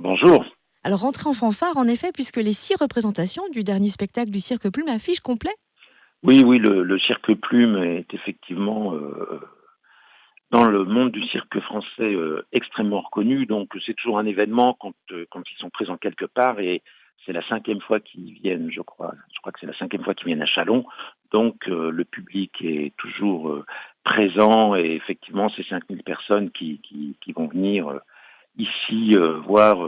Bonjour. Alors, rentrée en fanfare, en effet, puisque les 6 représentations du dernier spectacle du Cirque Plume affichent complet. Oui, oui, le cirque Plume est effectivement dans le monde du cirque français extrêmement reconnu. Donc c'est toujours un événement quand ils sont présents quelque part et c'est la 5e fois qu'ils viennent, je crois. Je crois que c'est la 5e fois qu'ils viennent à Châlons. Donc le public est toujours présent et effectivement c'est 5000 personnes qui vont venir ici voir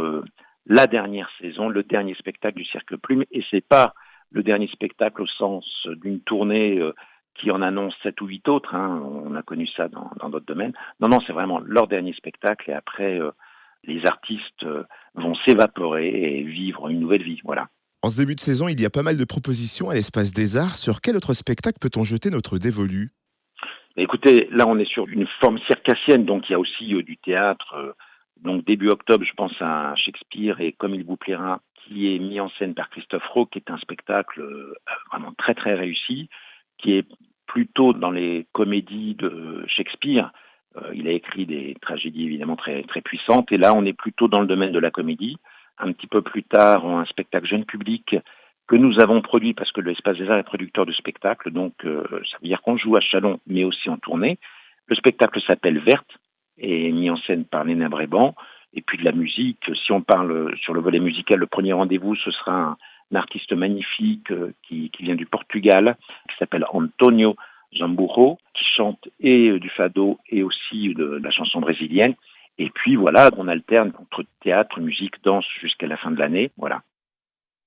la dernière saison, le dernier spectacle du Cirque Plume. Et c'est pas le dernier spectacle au sens d'une tournée qui en annonce 7 ou 8 autres. Hein. On a connu ça dans d'autres domaines. Non, non, c'est vraiment leur dernier spectacle. Et après, les artistes vont s'évaporer et vivre une nouvelle vie. Voilà. En ce début de saison, il y a pas mal de propositions à l'Espace des Arts. Sur quel autre spectacle peut-on jeter notre dévolu? Écoutez, là, on est sur une forme circassienne, donc il y a aussi du théâtre. Donc début octobre, je pense à Shakespeare et Comme il vous plaira, qui est mis en scène par Christophe Rowe, qui est un spectacle vraiment très très réussi, qui est plutôt dans les comédies de Shakespeare. Il a écrit des tragédies évidemment très très puissantes, et là, on est plutôt dans le domaine de la comédie. Un petit peu plus tard, un spectacle jeune public que nous avons produit parce que l'Espace des Arts est producteur de spectacles, donc ça veut dire qu'on joue à Chalon, mais aussi en tournée. Le spectacle s'appelle Verte et est mis en scène par Léna Bréban. Et puis de la musique, si on parle sur le volet musical, le premier rendez-vous, ce sera un artiste magnifique qui vient du Portugal, qui s'appelle Antonio Zamburro, qui chante et du fado et aussi de la chanson brésilienne. Et puis voilà, on alterne entre théâtre, musique, danse jusqu'à la fin de l'année. Voilà.